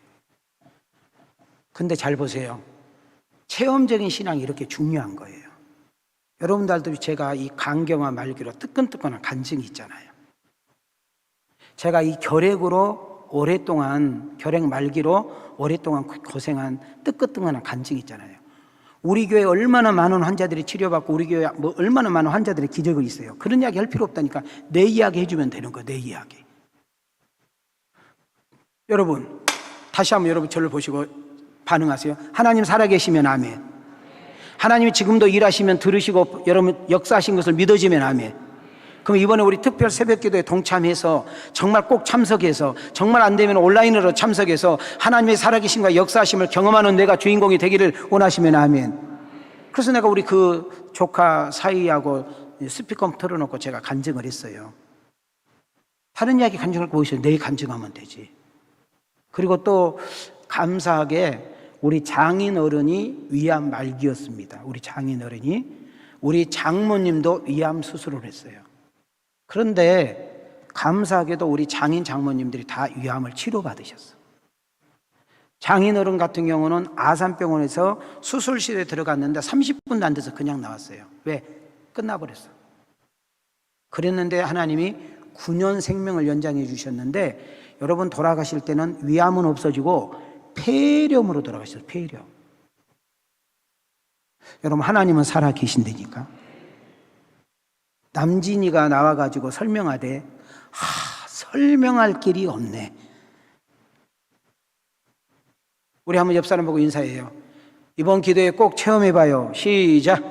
근데 잘 보세요. 체험적인 신앙이 이렇게 중요한 거예요. 여러분들도 제가 이 간경화 말기로 뜨끈뜨끈한 간증이 있잖아요. 제가 이 결핵으로 오랫동안, 결핵 말기로 오랫동안 고생한 뜨끈뜨끈한 간증이 있잖아요. 우리 교회 얼마나 많은 환자들이 치료받고 우리 교회 얼마나 많은 환자들의 기적이 있어요. 그런 이야기 할 필요 없다니까 내 이야기 해주면 되는 거예요. 내 이야기. 여러분, 다시 한번 여러분 저를 보시고 반응하세요. 하나님 살아계시면 아멘. 하나님이 지금도 일하시면 들으시고 여러분 역사하신 것을 믿어지면 아멘. 그럼 이번에 우리 특별 새벽기도에 동참해서 정말 꼭 참석해서 정말 안 되면 온라인으로 참석해서 하나님의 살아계심과 역사하심을 경험하는 내가 주인공이 되기를 원하시면 아멘. 그래서 내가 우리 그 조카 사이하고 스피커 틀어놓고 제가 간증을 했어요. 다른 이야기 간증할 거 보이세요. 내일 간증하면 되지. 그리고 또 감사하게 우리 장인 어른이 위암 말기였습니다. 우리 장인 어른이, 우리 장모님도 위암 수술을 했어요. 그런데 감사하게도 우리 장인 장모님들이 다 위암을 치료받으셨어. 장인어른 같은 경우는 아산병원에서 수술실에 들어갔는데 30분도 안 돼서 그냥 나왔어요. 왜? 끝나버렸어. 그랬는데 하나님이 9년 생명을 연장해 주셨는데 여러분 돌아가실 때는 위암은 없어지고 폐렴으로 돌아가셨어요. 폐렴. 여러분 하나님은 살아 계신다니까. 남진이가 나와가지고 설명하되 설명할 길이 없네. 우리 한번 옆 사람 보고 인사해요. 이번 기도에 꼭 체험해봐요. 시작.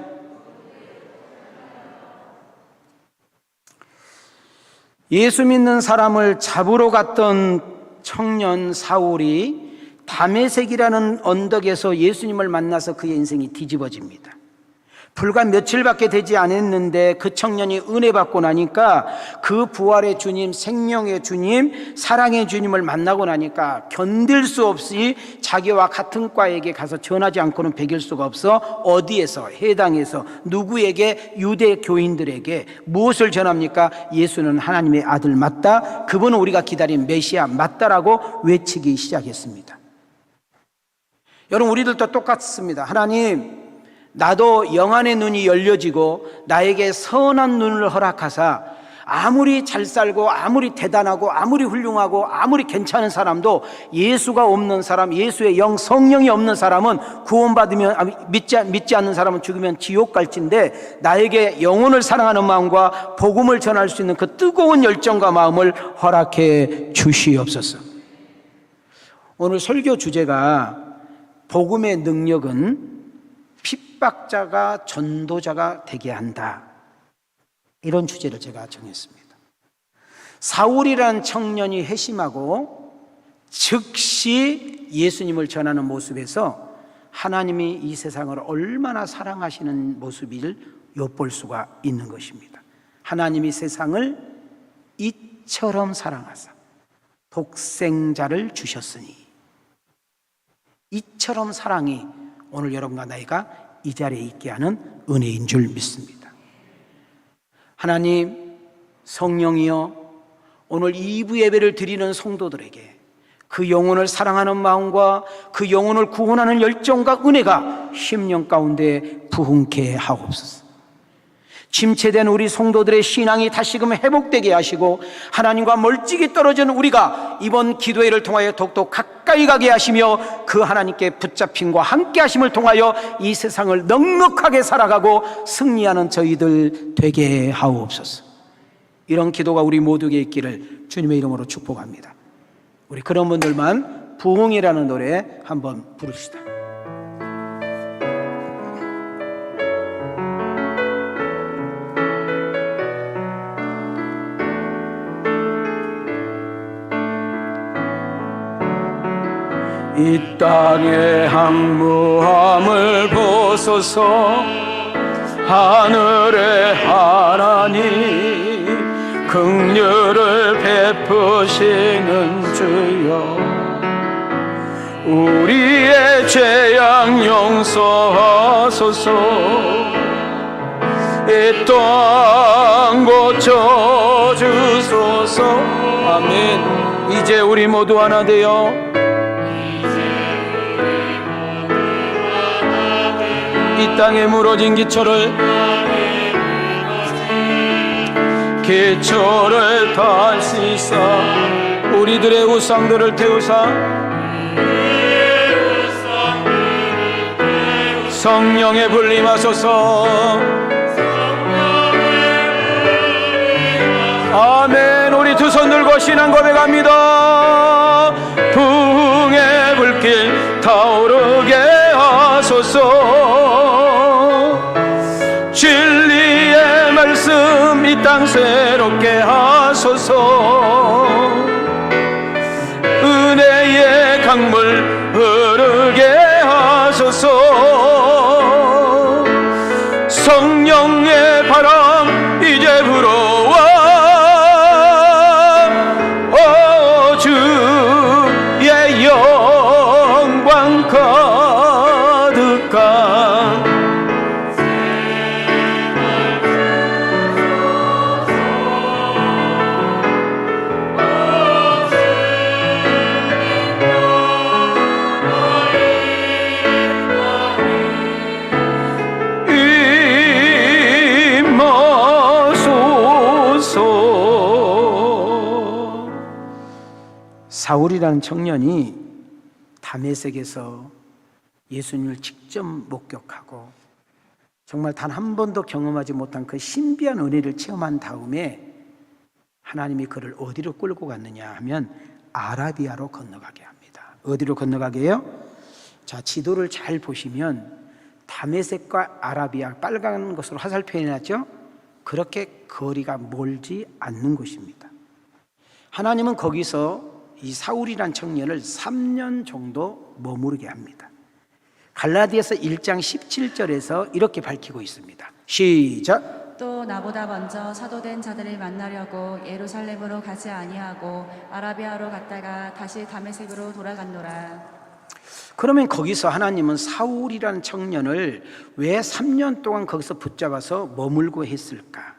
예수 믿는 사람을 잡으러 갔던 청년 사울이 다메섹이라는 언덕에서 예수님을 만나서 그의 인생이 뒤집어집니다. 불과 며칠밖에 되지 않았는데 그 청년이 은혜 받고 나니까 그 부활의 주님, 생명의 주님, 사랑의 주님을 만나고 나니까 견딜 수 없이 자기와 같은 과에게 가서 전하지 않고는 배길 수가 없어. 어디에서, 해당에서 누구에게, 유대 교인들에게 무엇을 전합니까? 예수는 하나님의 아들 맞다. 그분은 우리가 기다린 메시아 맞다라고 외치기 시작했습니다. 여러분 우리들도 똑같습니다. 하나님, 나도 영안의 눈이 열려지고 나에게 선한 눈을 허락하사 아무리 잘 살고 아무리 대단하고 아무리 훌륭하고 아무리 괜찮은 사람도 예수가 없는 사람, 예수의 영 성령이 없는 사람은 구원받으면 믿지 않는 사람은 죽으면 지옥 갈지인데 나에게 영혼을 사랑하는 마음과 복음을 전할 수 있는 그 뜨거운 열정과 마음을 허락해 주시옵소서. 오늘 설교 주제가 복음의 능력은 핍박자가 전도자가 되게 한다. 이런 주제를 제가 정했습니다. 사울이라는 청년이 회심하고 즉시 예수님을 전하는 모습에서 하나님이 이 세상을 얼마나 사랑하시는 모습을 엿볼 수가 있는 것입니다. 하나님이 세상을 이처럼 사랑하사 독생자를 주셨으니, 이처럼 사랑이 오늘 여러분과 나이가 이 자리에 있게 하는 은혜인 줄 믿습니다. 하나님, 성령이여, 오늘 2부 예배를 드리는 성도들에게 그 영혼을 사랑하는 마음과 그 영혼을 구원하는 열정과 은혜가 심령 가운데 부흥케 하옵소서. 침체된 우리 성도들의 신앙이 다시금 회복되게 하시고 하나님과 멀찍이 떨어진 우리가 이번 기도회를 통하여 더욱더 가까이 가게 하시며 그 하나님께 붙잡힘과 함께 하심을 통하여 이 세상을 넉넉하게 살아가고 승리하는 저희들 되게 하옵소서. 이런 기도가 우리 모두에게 있기를 주님의 이름으로 축복합니다. 우리 그런 분들만 부흥이라는 노래 한번 부릅시다. 이 땅의 항무함을 보소서. 하늘의 하나님, 긍휼을 베푸시는 주여, 우리의 죄악 용서하소서. 이 땅 고쳐주소서. 아멘. 이제 우리 모두 하나 되어 이 땅에 무너진 기초를 다시 쌓아 우리들의 우상들을 태우사 성령의 불림하소서. 아멘. 우리 두 손 들고 신앙 고백합니다. 부흥의 불길 타오르게 하소서. 진리의 말씀 이 땅 새롭게 하소서. 은혜의 강물 흐르게 하소서. 성령의 바람 이제 불어와 주의 영광 가득한 사울이라는 청년이 다메섹에서 예수님을 직접 목격하고 정말 단 한 번도 경험하지 못한 그 신비한 은혜를 체험한 다음에 하나님이 그를 어디로 끌고 갔느냐 하면 아라비아로 건너가게 합니다. 어디로 건너가게 해요? 자, 지도를 잘 보시면 다메섹과 아라비아, 빨간 것으로 화살표 해놨죠? 그렇게 거리가 멀지 않는 곳입니다. 하나님은 거기서 이 사울이란 청년을 3년 정도 머무르게 합니다. 갈라디아서 1장 17절에서 이렇게 밝히고 있습니다. 시작. 또 나보다 먼저 사도된 자들을 만나려고 예루살렘으로 가지 아니하고 아라비아로 갔다가 다시 다메섹으로 돌아갔노라. 그러면 거기서 하나님은 사울이라는 청년을 왜 3년 동안 거기서 붙잡아서 머물고 했을까?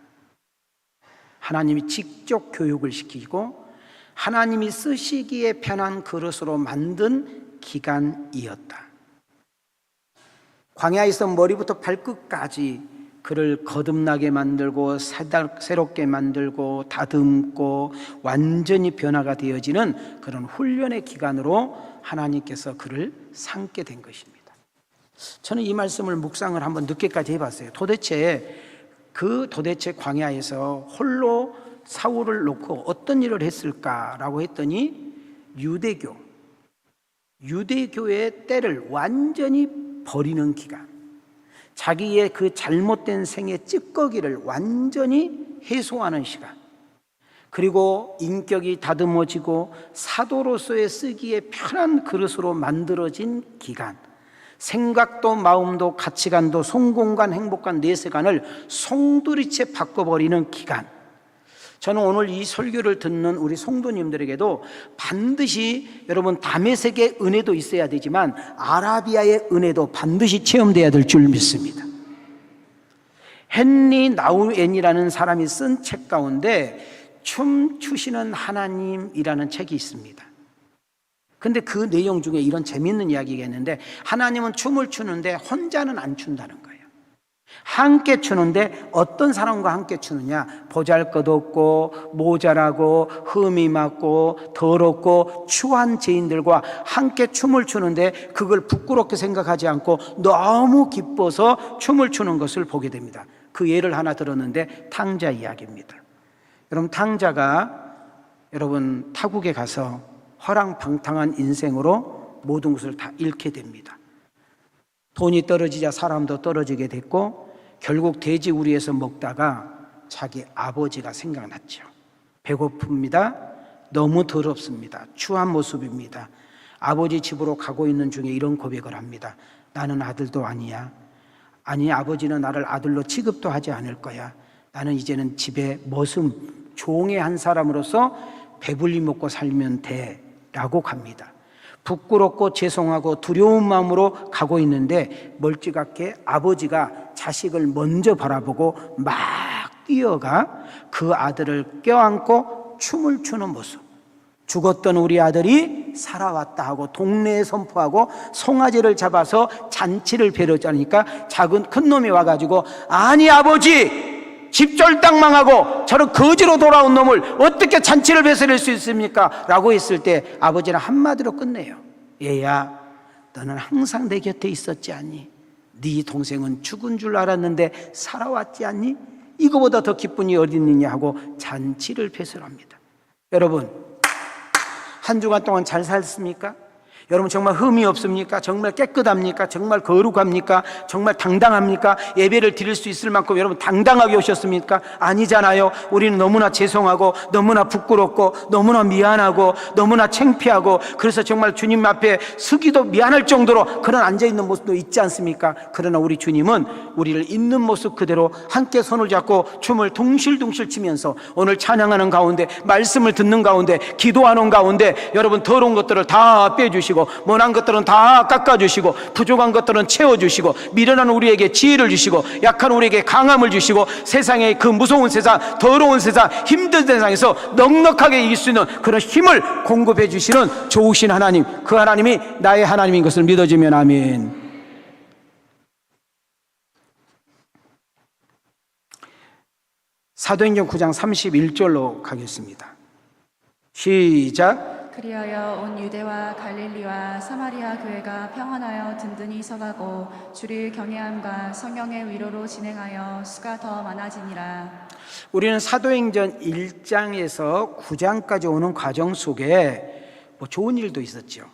하나님이 직접 교육을 시키고 하나님이 쓰시기에 편한 그릇으로 만든 기간이었다. 광야에서 머리부터 발끝까지 그를 거듭나게 만들고 새롭게 만들고 다듬고 완전히 변화가 되어지는 그런 훈련의 기간으로 하나님께서 그를 삼게 된 것입니다. 저는 이 말씀을 묵상을 한번 늦게까지 해봤어요. 도대체 광야에서 홀로 사울을 놓고 어떤 일을 했을까라고 했더니 유대교의 때를 완전히 버리는 기간, 자기의 그 잘못된 생의 찌꺼기를 완전히 해소하는 시간, 그리고 인격이 다듬어지고 사도로서의 쓰기에 편한 그릇으로 만들어진 기간, 생각도 마음도 가치관도 성공관 행복관 내세관을 송두리째 바꿔버리는 기간, 저는 오늘 이 설교를 듣는 우리 성도님들에게도 반드시 여러분 다메섹의 은혜도 있어야 되지만 아라비아의 은혜도 반드시 체험돼야 될 줄 믿습니다. 헨리 나우엔이라는 사람이 쓴 책 가운데 춤추시는 하나님이라는 책이 있습니다. 근데 그 내용 중에 이런 재밌는 이야기가 있는데, 하나님은 춤을 추는데 혼자는 안 춘다는 거예요. 함께 추는데 어떤 사람과 함께 추느냐? 보잘것없고 모자라고 흠이 많고 더럽고 추한 죄인들과 함께 춤을 추는데 그걸 부끄럽게 생각하지 않고 너무 기뻐서 춤을 추는 것을 보게 됩니다. 그 예를 하나 들었는데 탕자 이야기입니다. 여러분, 탕자가 여러분 타국에 가서 허랑방탕한 인생으로 모든 것을 다 잃게 됩니다. 돈이 떨어지자 사람도 떨어지게 됐고 결국 돼지우리에서 먹다가 자기 아버지가 생각났죠. 배고픕니다. 너무 더럽습니다. 추한 모습입니다. 아버지 집으로 가고 있는 중에 이런 고백을 합니다. 나는 아들도 아니야. 아니, 아버지는 나를 아들로 취급도 하지 않을 거야. 나는 이제는 집에 머슴, 종의 한 사람으로서 배불리 먹고 살면 돼 라고 갑니다. 부끄럽고 죄송하고 두려운 마음으로 가고 있는데 멀찌감치 아버지가 자식을 먼저 바라보고 막 뛰어가 그 아들을 껴안고 춤을 추는 모습. 죽었던 우리 아들이 살아왔다 하고 동네에 선포하고 송아지를 잡아서 잔치를 벼르자니까 큰 놈이 와가지고, 아니 아버지, 집절당 망하고 저런 거지로 돌아온 놈을 어떻게 잔치를 베풀 수 있습니까? 라고 했을 때 아버지는 한마디로 끝내요. 얘야, 너는 항상 내 곁에 있었지 않니? 네 동생은 죽은 줄 알았는데 살아왔지 않니? 이거보다 더 기쁜 일이 어디 있느냐 하고 잔치를 베풀합니다. 여러분, 한 주간 동안 잘 살습니까? 여러분, 정말 흠이 없습니까? 정말 깨끗합니까? 정말 거룩합니까? 정말 당당합니까? 예배를 드릴 수 있을 만큼 여러분 당당하게 오셨습니까? 아니잖아요. 우리는 너무나 죄송하고 너무나 부끄럽고 너무나 미안하고 너무나 창피하고, 그래서 정말 주님 앞에 서기도 미안할 정도로 그런 앉아있는 모습도 있지 않습니까? 그러나 우리 주님은 우리를 있는 모습 그대로 함께 손을 잡고 춤을 둥실둥실 치면서 오늘 찬양하는 가운데, 말씀을 듣는 가운데, 기도하는 가운데 여러분 더러운 것들을 다 빼주시고 못난 것들은 다 깎아주시고 부족한 것들은 채워주시고 미련한 우리에게 지혜를 주시고 약한 우리에게 강함을 주시고 세상의 그 무서운 세상, 더러운 세상, 힘든 세상에서 넉넉하게 이길 수 있는 그런 힘을 공급해 주시는 좋으신 하나님, 그 하나님이 나의 하나님인 것을 믿어주면 아멘. 사도행전 9장 31절로 가겠습니다. 시작. 그리하여 온 유대와 갈릴리와 사마리아 교회가 평안하여 든든히 서가고 주를 경외함과 성령의 위로로 진행하여 수가 더 많아지니라. 우리는 사도행전 1장에서 9장까지 오는 과정 속에 좋은 일도 있었죠.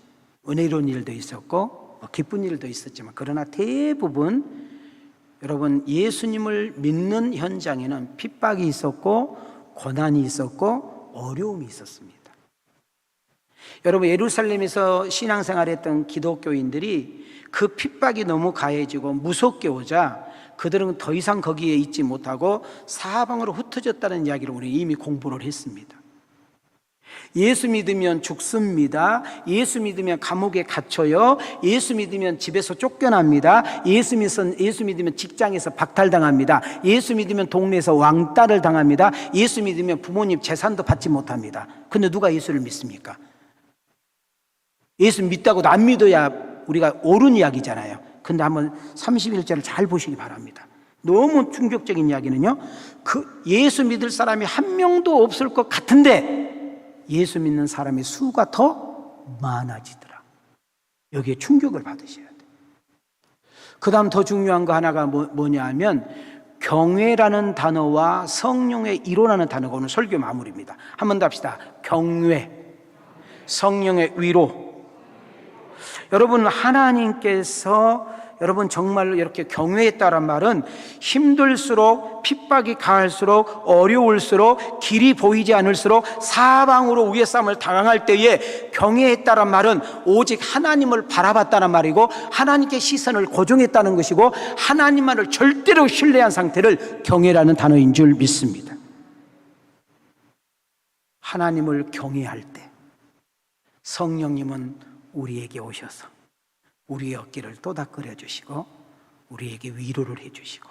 은혜로운 일도 있었고 기쁜 일도 있었지만, 그러나 대부분 여러분 예수님을 믿는 현장에는 핍박이 있었고 고난이 있었고 어려움이 있었습니다. 여러분, 예루살렘에서 신앙생활했던 기독교인들이 그 핍박이 너무 가해지고 무섭게 오자 그들은 더 이상 거기에 있지 못하고 사방으로 흩어졌다는 이야기를 우리 이미 공부를 했습니다. 예수 믿으면 죽습니다. 예수 믿으면 감옥에 갇혀요. 예수 믿으면 집에서 쫓겨납니다. 예수 믿으면 직장에서 박탈당합니다. 예수 믿으면 동네에서 왕따를 당합니다. 예수 믿으면 부모님 재산도 받지 못합니다. 근데 누가 예수를 믿습니까? 예수 믿다고도 안 믿어야 우리가 옳은 이야기잖아요. 근데 한번 31절을 잘 보시기 바랍니다. 너무 충격적인 이야기는요, 그 예수 믿을 사람이 한 명도 없을 것 같은데 예수 믿는 사람의 수가 더 많아지더라. 여기에 충격을 받으셔야 돼요. 그 다음 더 중요한 거 하나가 뭐냐 하면 경외라는 단어와 성령의 이로라는 단어가 오늘 설교 마무리입니다. 한 번 더 합시다. 경외, 성령의 위로. 여러분, 하나님께서 여러분 정말로 이렇게 경외했다란 말은 힘들수록, 핍박이 가할수록, 어려울수록, 길이 보이지 않을수록 사방으로 위에 싸움을 당할 때에 경외했다란 말은 오직 하나님을 바라봤다는 말이고 하나님께 시선을 고정했다는 것이고 하나님만을 절대로 신뢰한 상태를 경외라는 단어인 줄 믿습니다. 하나님을 경외할 때 성령님은 우리에게 오셔서 우리의 어깨를 또닥거려 주시고 우리에게 위로를 해주시고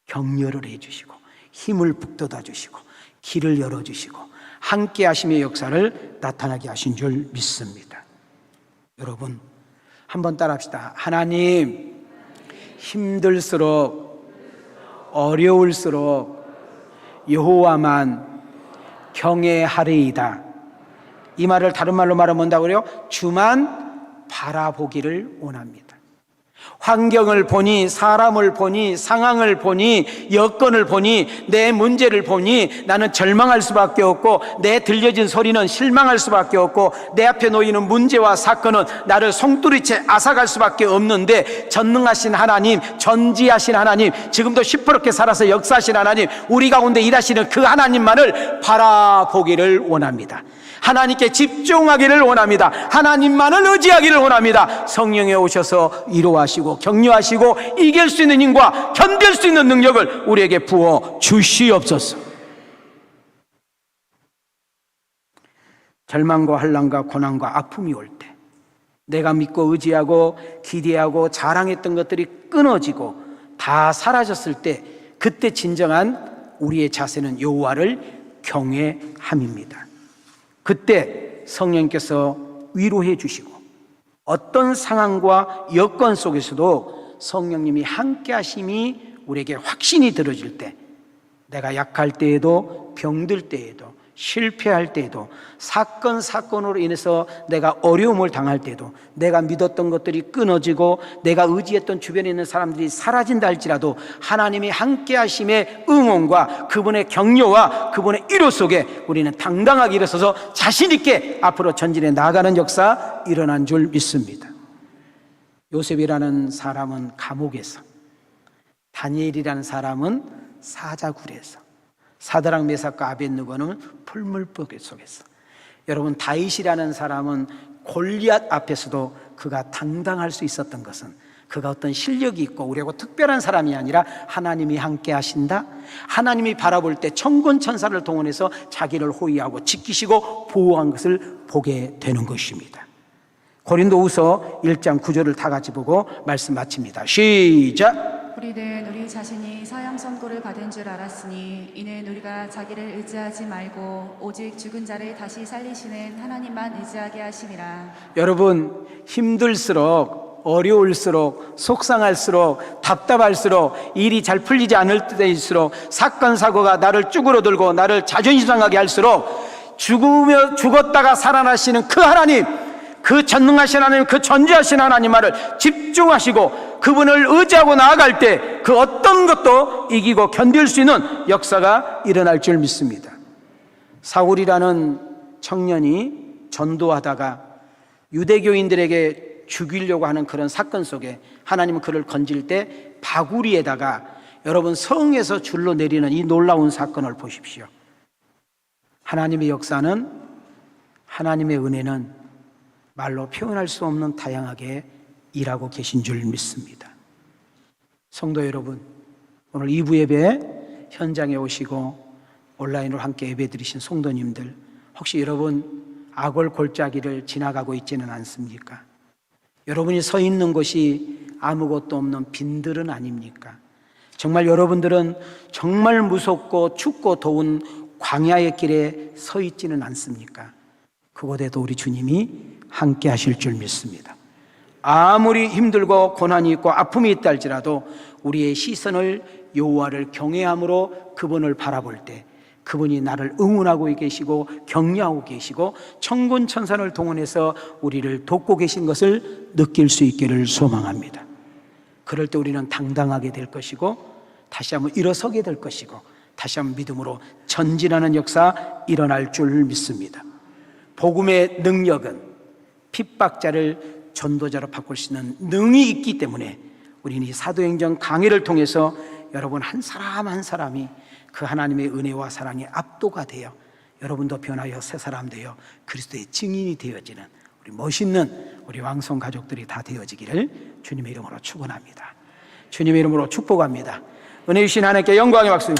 격려를 해주시고 힘을 북돋아 주시고 길을 열어주시고 함께 하심의 역사를 나타나게 하신 줄 믿습니다. 여러분 한번 따라합시다. 하나님, 힘들수록 어려울수록 여호와만 경외하리이다. 이 말을 다른 말로 말하면 뭔다고 그래요? 주만 바라보기를 원합니다. 환경을 보니, 사람을 보니, 상황을 보니, 여건을 보니, 내 문제를 보니 나는 절망할 수밖에 없고, 내 들려진 소리는 실망할 수밖에 없고, 내 앞에 놓이는 문제와 사건은 나를 송두리째 앗아갈 수밖에 없는데, 전능하신 하나님, 전지하신 하나님, 지금도 시퍼렇게 살아서 역사하신 하나님, 우리 가운데 일하시는 그 하나님만을 바라보기를 원합니다. 하나님께 집중하기를 원합니다. 하나님만을 의지하기를 원합니다. 성령에 오셔서 위로하시고 격려하시고 이길 수 있는 힘과 견딜 수 있는 능력을 우리에게 부어 주시옵소서. 절망과 환난과 고난과 아픔이 올 때 내가 믿고 의지하고 기대하고 자랑했던 것들이 끊어지고 다 사라졌을 때 그때 진정한 우리의 자세는 여호와를 경외함입니다. 그때 성령께서 위로해 주시고 어떤 상황과 여건 속에서도 성령님이 함께 하심이 우리에게 확신이 들어질 때, 내가 약할 때에도 병들 때에도 실패할 때에도 사건으로 인해서 내가 어려움을 당할 때도 내가 믿었던 것들이 끊어지고 내가 의지했던 주변에 있는 사람들이 사라진다 할지라도 하나님이 함께 하심의 응원과 그분의 격려와 그분의 위로 속에 우리는 당당하게 일어서서 자신 있게 앞으로 전진해 나가는 역사 일어난 줄 믿습니다. 요셉이라는 사람은 감옥에서, 다니엘이라는 사람은 사자굴에서, 사드락 메삭과 아벳느고는 풀물불 속에서, 여러분 다윗이라는 사람은 골리앗 앞에서도 그가 당당할 수 있었던 것은 그가 어떤 실력이 있고 우리하고 특별한 사람이 아니라 하나님이 함께 하신다, 하나님이 바라볼 때 천군 천사를 동원해서 자기를 호위하고 지키시고 보호한 것을 보게 되는 것입니다. 고린도후서 1장 9절을 다 같이 보고 말씀 마칩니다. 시작. 우리는 우리 자신이 사형 선고를 받은 줄 알았으니 이는 우리가 자기를 의지하지 말고 오직 죽은 자를 다시 살리시는 하나님만 의지하게 하심이라. 여러분 힘들수록 어려울수록 속상할수록 답답할수록 일이 잘 풀리지 않을 때일수록 사건 사고가 나를 쭈그러들고 나를 자존심 상하게 할수록 죽었다가 살아나시는 그 하나님, 그 전능하신 하나님, 그 전지하신 하나님만을 집중하시고 그분을 의지하고 나아갈 때 그 어떤 것도 이기고 견딜 수 있는 역사가 일어날 줄 믿습니다. 사울이라는 청년이 전도하다가 유대교인들에게 죽이려고 하는 그런 사건 속에 하나님은 그를 건질 때 바구리에다가 여러분 성에서 줄로 내리는 이 놀라운 사건을 보십시오. 하나님의 역사는, 하나님의 은혜는 말로 표현할 수 없는 다양하게 일하고 계신 줄 믿습니다. 성도 여러분, 오늘 2부 예배 현장에 오시고 온라인으로 함께 예배 드리신 성도님들, 혹시 여러분 악월 골짜기를 지나가고 있지는 않습니까? 여러분이 서 있는 곳이 아무것도 없는 빈들은 아닙니까? 정말 여러분들은 정말 무섭고 춥고 더운 광야의 길에 서 있지는 않습니까? 그곳에도 우리 주님이 함께 하실 줄 믿습니다. 아무리 힘들고 고난이 있고 아픔이 있다 할지라도 우리의 시선을 여호와를 경외함으로 그분을 바라볼 때 그분이 나를 응원하고 계시고 격려하고 계시고 천군 천사를 동원해서 우리를 돕고 계신 것을 느낄 수 있기를 소망합니다. 그럴 때 우리는 당당하게 될 것이고 다시 한번 일어서게 될 것이고 다시 한번 믿음으로 전진하는 역사 일어날 줄 믿습니다. 복음의 능력은 핍박자를 전도자로 바꿀 수 있는 능이 있기 때문에 우리는 이 사도행전 강해를 통해서 여러분 한 사람 한 사람이 그 하나님의 은혜와 사랑에 압도가 되어 여러분도 변하여 새 사람 되어 그리스도의 증인이 되어지는 우리 멋있는 우리 왕성 가족들이 다 되어지기를 주님의 이름으로 축원합니다. 주님의 이름으로 축복합니다. 은혜 주신 하나님께 영광의 박수.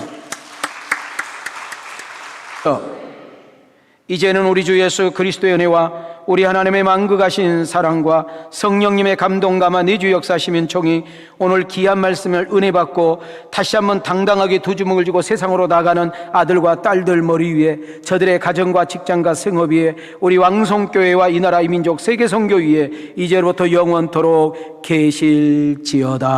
이제는 우리 주 예수 그리스도의 은혜와 우리 하나님의 만극하신 사랑과 성령님의 감동감화 내주 역사하시는 종이 오늘 귀한 말씀을 은혜 받고 다시 한번 당당하게 두 주먹을 쥐고 세상으로 나가는 아들과 딸들 머리 위에, 저들의 가정과 직장과 생업 위에, 우리 왕성교회와 이 나라 이 민족 세계 선교 위에 이제로부터 영원토록 계실지어다.